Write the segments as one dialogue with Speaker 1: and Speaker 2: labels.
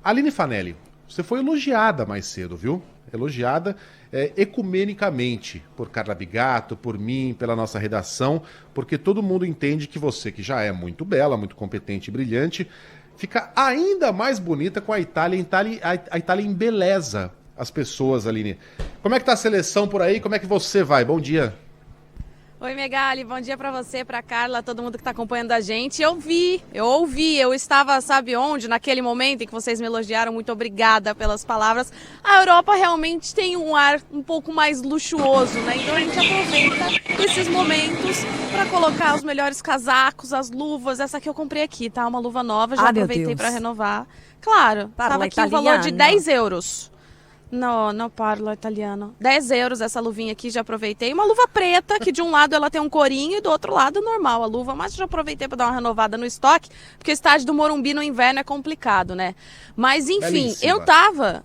Speaker 1: Aline Fanelli, você foi elogiada mais cedo, viu? Elogiada ecumenicamente por Carla Bigato, por mim, pela nossa redação, porque todo mundo entende que você, que já é muito bela, muito competente e brilhante, fica ainda mais bonita com a Itália. A Itália embeleza as pessoas, Aline. Como é que tá a seleção por aí? Como é que você vai? Bom dia.
Speaker 2: Oi, Megali, bom dia pra você, pra Carla, todo mundo que tá acompanhando a gente. Eu ouvi, eu estava, sabe onde? Naquele momento em que vocês me elogiaram, muito obrigada pelas palavras. A Europa realmente tem um ar um pouco mais luxuoso, né? Então a gente aproveita esses momentos pra colocar os melhores casacos, as luvas. Essa que eu comprei aqui, tá? Uma luva nova, já aproveitei pra renovar. Claro, tava aqui o valor de 10 euros. Não parlo italiano. 10 euros essa luvinha aqui, já aproveitei. Uma luva preta, que de um lado ela tem um corinho e do outro lado normal a luva. Mas já aproveitei para dar uma renovada no estoque, porque o estádio do Morumbi no inverno é complicado, né? Mas enfim,
Speaker 1: Belíssima.
Speaker 2: eu tava...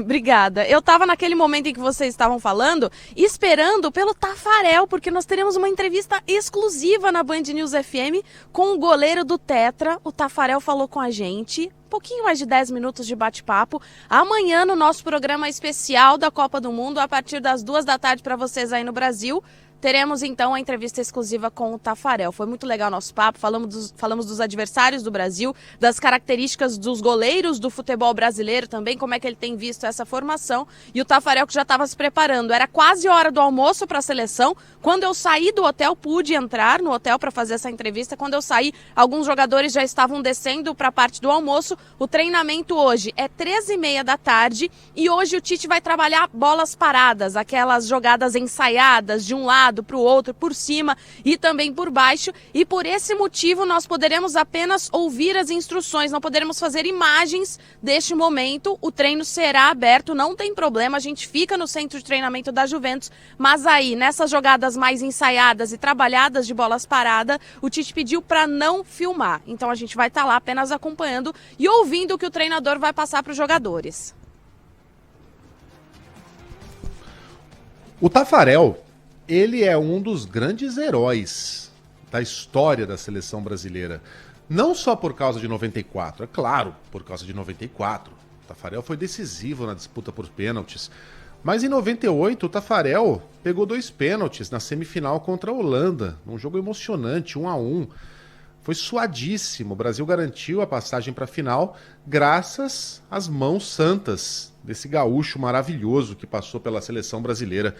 Speaker 2: Obrigada. Eu tava naquele momento em que vocês estavam falando, esperando pelo Taffarel, porque nós teremos uma entrevista exclusiva na Band News FM com o goleiro do Tetra. O Taffarel falou com a gente, um pouquinho mais de 10 minutos de bate-papo. Amanhã, no nosso programa especial da Copa do Mundo, a partir das 2 da tarde para vocês aí no Brasil, teremos então a entrevista exclusiva com o Taffarel. Foi muito legal o nosso papo, falamos dos adversários do Brasil, das características dos goleiros do futebol brasileiro também, como é que ele tem visto essa formação. E o Taffarel que já estava se preparando. Era quase hora do almoço para a seleção. Quando eu saí do hotel, pude entrar no hotel para fazer essa entrevista. Quando eu saí, alguns jogadores já estavam descendo para a parte do almoço. O treinamento hoje é 13h30 da tarde e hoje o Tite vai trabalhar bolas paradas, aquelas jogadas ensaiadas de um lado para o outro, por cima e também por baixo, e por esse motivo nós poderemos apenas ouvir as instruções, não poderemos fazer imagens deste momento. O treino será aberto, não tem problema, a gente fica no centro de treinamento da Juventus, mas aí nessas jogadas mais ensaiadas e trabalhadas de bolas paradas, o Tite pediu para não filmar, então a gente vai estar lá apenas acompanhando e ouvindo o que o treinador vai passar para os jogadores.
Speaker 1: O Taffarel, ele é um dos grandes heróis da história da seleção brasileira. Não só por causa de 94, é claro, por causa de 94. O Taffarel foi decisivo na disputa por pênaltis. Mas em 98, o Taffarel pegou 2 pênaltis na semifinal contra a Holanda, num jogo emocionante, 1-1. Foi suadíssimo. O Brasil garantiu a passagem para a final graças às mãos santas desse gaúcho maravilhoso que passou pela seleção brasileira.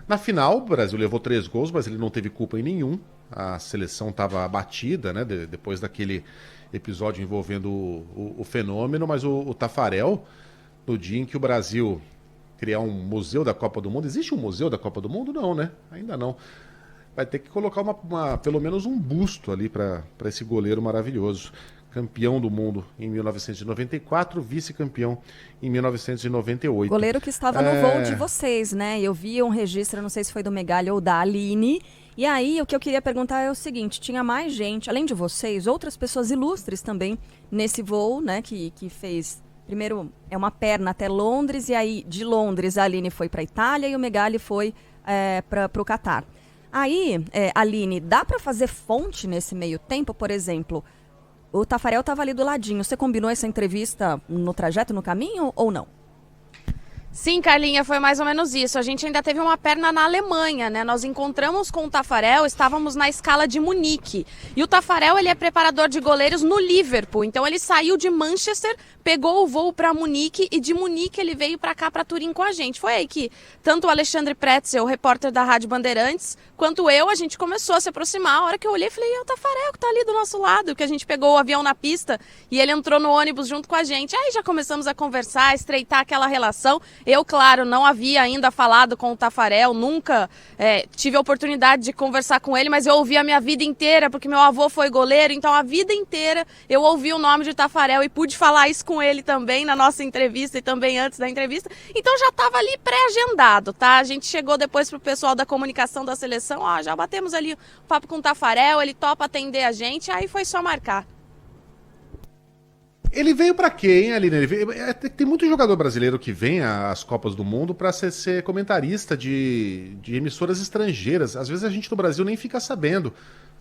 Speaker 1: Na final, o Brasil levou 3 gols, mas ele não teve culpa em nenhum. A seleção estava abatida, né, depois daquele episódio envolvendo o fenômeno, mas o Taffarel, no dia em que o Brasil criar um museu da Copa do Mundo... Existe um museu da Copa do Mundo? Não, né? Ainda não. Vai ter que colocar pelo menos um busto ali para esse goleiro maravilhoso. Campeão do mundo em 1994, vice-campeão em 1998.
Speaker 3: Goleiro que estava no voo de vocês, né? Eu vi um registro, não sei se foi do Megali ou da Aline. E aí, o que eu queria perguntar é o seguinte, tinha mais gente, além de vocês, outras pessoas ilustres também nesse voo, né? Que fez, primeiro, uma perna até Londres, e aí de Londres a Aline foi para a Itália e o Megali foi para o Catar. Aí, Aline, dá para fazer fonte nesse meio tempo, por exemplo... O Taffarel estava ali do ladinho. Você combinou essa entrevista no trajeto, no caminho ou não?
Speaker 2: Sim, Carlinha, foi mais ou menos isso. A gente ainda teve uma perna na Alemanha, né? Nós encontramos com o Taffarel, estávamos na escala de Munique. E o Taffarel, ele é preparador de goleiros no Liverpool. Então ele saiu de Manchester, pegou o voo para Munique e de Munique ele veio para cá, para Turim com a gente. Foi aí que tanto o Alexandre Pretzel, o repórter da Rádio Bandeirantes, quanto eu, a gente começou a se aproximar. A hora que eu olhei, falei, é o Taffarel que tá ali do nosso lado, que a gente pegou o avião na pista e ele entrou no ônibus junto com a gente. Aí já começamos a conversar, a estreitar aquela relação. Eu, claro, não havia ainda falado com o Taffarel, nunca tive a oportunidade de conversar com ele, mas eu ouvi a minha vida inteira, porque meu avô foi goleiro, então a vida inteira eu ouvi o nome de Taffarel e pude falar isso com ele também na nossa entrevista e também antes da entrevista. Então já estava ali pré-agendado, tá? A gente chegou depois pro pessoal da comunicação da seleção, ó, já batemos ali o papo com o Taffarel, ele topa atender a gente, aí foi só marcar.
Speaker 1: Ele veio pra quê, hein, Aline? Tem muito jogador brasileiro que vem às Copas do Mundo pra ser comentarista de emissoras estrangeiras. Às vezes a gente no Brasil nem fica sabendo.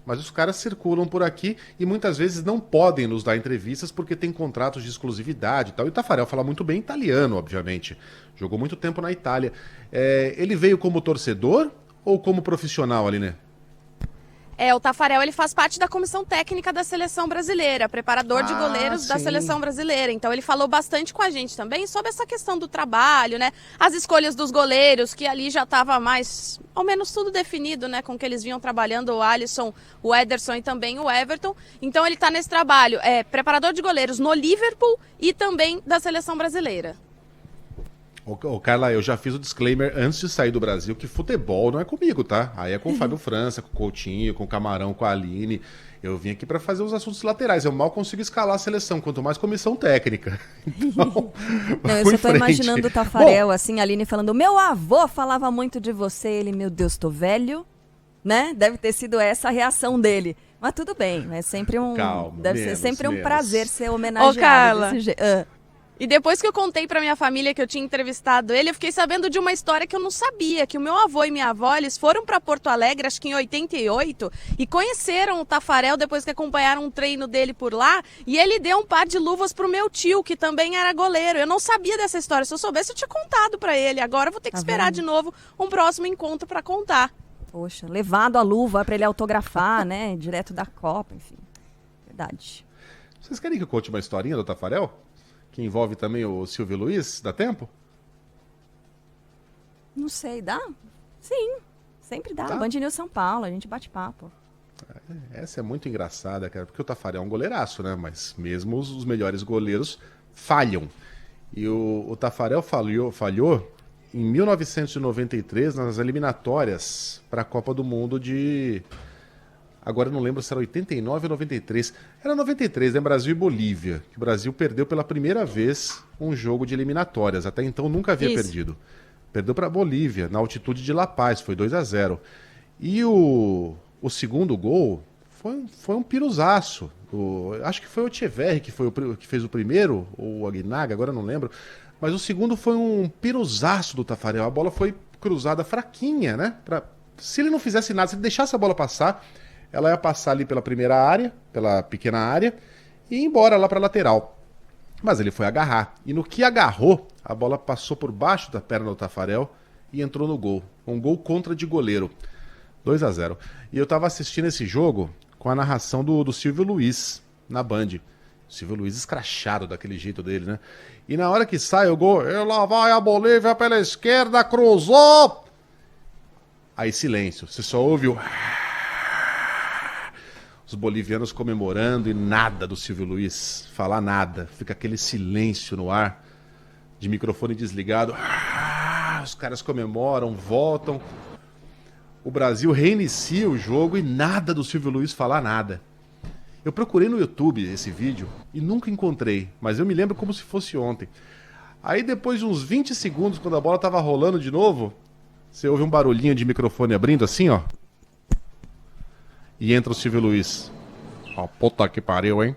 Speaker 1: Mas os caras circulam por aqui e muitas vezes não podem nos dar entrevistas porque tem contratos de exclusividade e tal. E o Taffarel fala muito bem italiano, obviamente. Jogou muito tempo na Itália. Ele veio como torcedor ou como profissional ali, né?
Speaker 2: O Taffarel, ele faz parte da comissão técnica da seleção brasileira, preparador de goleiros da seleção brasileira. Então ele falou bastante com a gente também sobre essa questão do trabalho, né? As escolhas dos goleiros, que ali já estava mais, ao menos tudo definido, né? Com que eles vinham trabalhando, o Alisson, o Ederson e também o Everton. Então ele está nesse trabalho, preparador de goleiros no Liverpool e também da seleção brasileira.
Speaker 1: Carla, eu já fiz o disclaimer antes de sair do Brasil que futebol não é comigo, tá? Aí é com o Fábio França, com o Coutinho, com o Camarão, com a Aline. Eu vim aqui para fazer os assuntos laterais. Eu mal consigo escalar a seleção, quanto mais comissão técnica. Então,
Speaker 3: não, eu só tô imaginando o Taffarel, assim, a Aline falando, meu avô falava muito de você. Ele, meu Deus, tô velho, né? Deve ter sido essa a reação dele. Mas tudo bem, é sempre um...
Speaker 1: Calma,
Speaker 3: deve ser sempre um prazer ser homenageado
Speaker 2: Carla.
Speaker 3: desse jeito.
Speaker 2: E depois que eu contei pra minha família que eu tinha entrevistado ele, eu fiquei sabendo de uma história que eu não sabia, que o meu avô e minha avó, eles foram pra Porto Alegre, acho que em 88, e conheceram o Taffarel depois que acompanharam um treino dele por lá, e ele deu um par de luvas pro meu tio, que também era goleiro. Eu não sabia dessa história, se eu soubesse eu tinha contado pra ele. Agora eu vou ter que esperar de novo um próximo encontro pra contar.
Speaker 3: Poxa, levado a luva pra ele autografar, né, direto da Copa, enfim. Verdade.
Speaker 1: Vocês querem que eu conte uma historinha do Taffarel? Que envolve também o Silvio Luiz? Dá tempo?
Speaker 3: Não sei, dá? Sim, sempre dá.
Speaker 1: Tá.
Speaker 3: Band News São Paulo, a gente bate papo.
Speaker 1: Essa é muito engraçada, cara, porque o Taffarel é um goleiraço, né? Mas mesmo os melhores goleiros falham. E o Taffarel falhou em 1993 nas eliminatórias para a Copa do Mundo de... Agora eu não lembro se era 89 ou 93. Era 93, né? Brasil e Bolívia. Que o Brasil perdeu pela primeira vez um jogo de eliminatórias. Até então nunca havia perdido. Perdeu para a Bolívia, na altitude de La Paz. Foi 2-0. E o segundo gol foi um piruzaço. Acho que foi o Echeverri que fez o primeiro, ou o Aguinaga, agora eu não lembro. Mas o segundo foi um piruzaço do Taffarel. A bola foi cruzada fraquinha, né? Se ele não fizesse nada, se ele deixasse a bola passar... Ela ia passar ali pela primeira área, pela pequena área, e ir embora lá para a lateral. Mas ele foi agarrar. E no que agarrou, a bola passou por baixo da perna do Taffarel e entrou no gol. Um gol contra de goleiro. 2-0. E eu estava assistindo esse jogo com a narração do Silvio Luiz na Band. O Silvio Luiz escrachado daquele jeito dele, né? E na hora que sai o gol, lá vai a Bolívia pela esquerda, cruzou! Aí silêncio. Você só ouve o... Os bolivianos comemorando e nada do Silvio Luiz falar nada. Fica aquele silêncio no ar, de microfone desligado. Os caras comemoram, voltam. O Brasil reinicia o jogo e nada do Silvio Luiz falar nada. Eu procurei no YouTube esse vídeo e nunca encontrei, mas eu me lembro como se fosse ontem. Aí depois de uns 20 segundos, quando a bola tava rolando de novo, você ouve um barulhinho de microfone abrindo assim, ó. E entra o Silvio Luiz. Ó, puta que pariu, hein?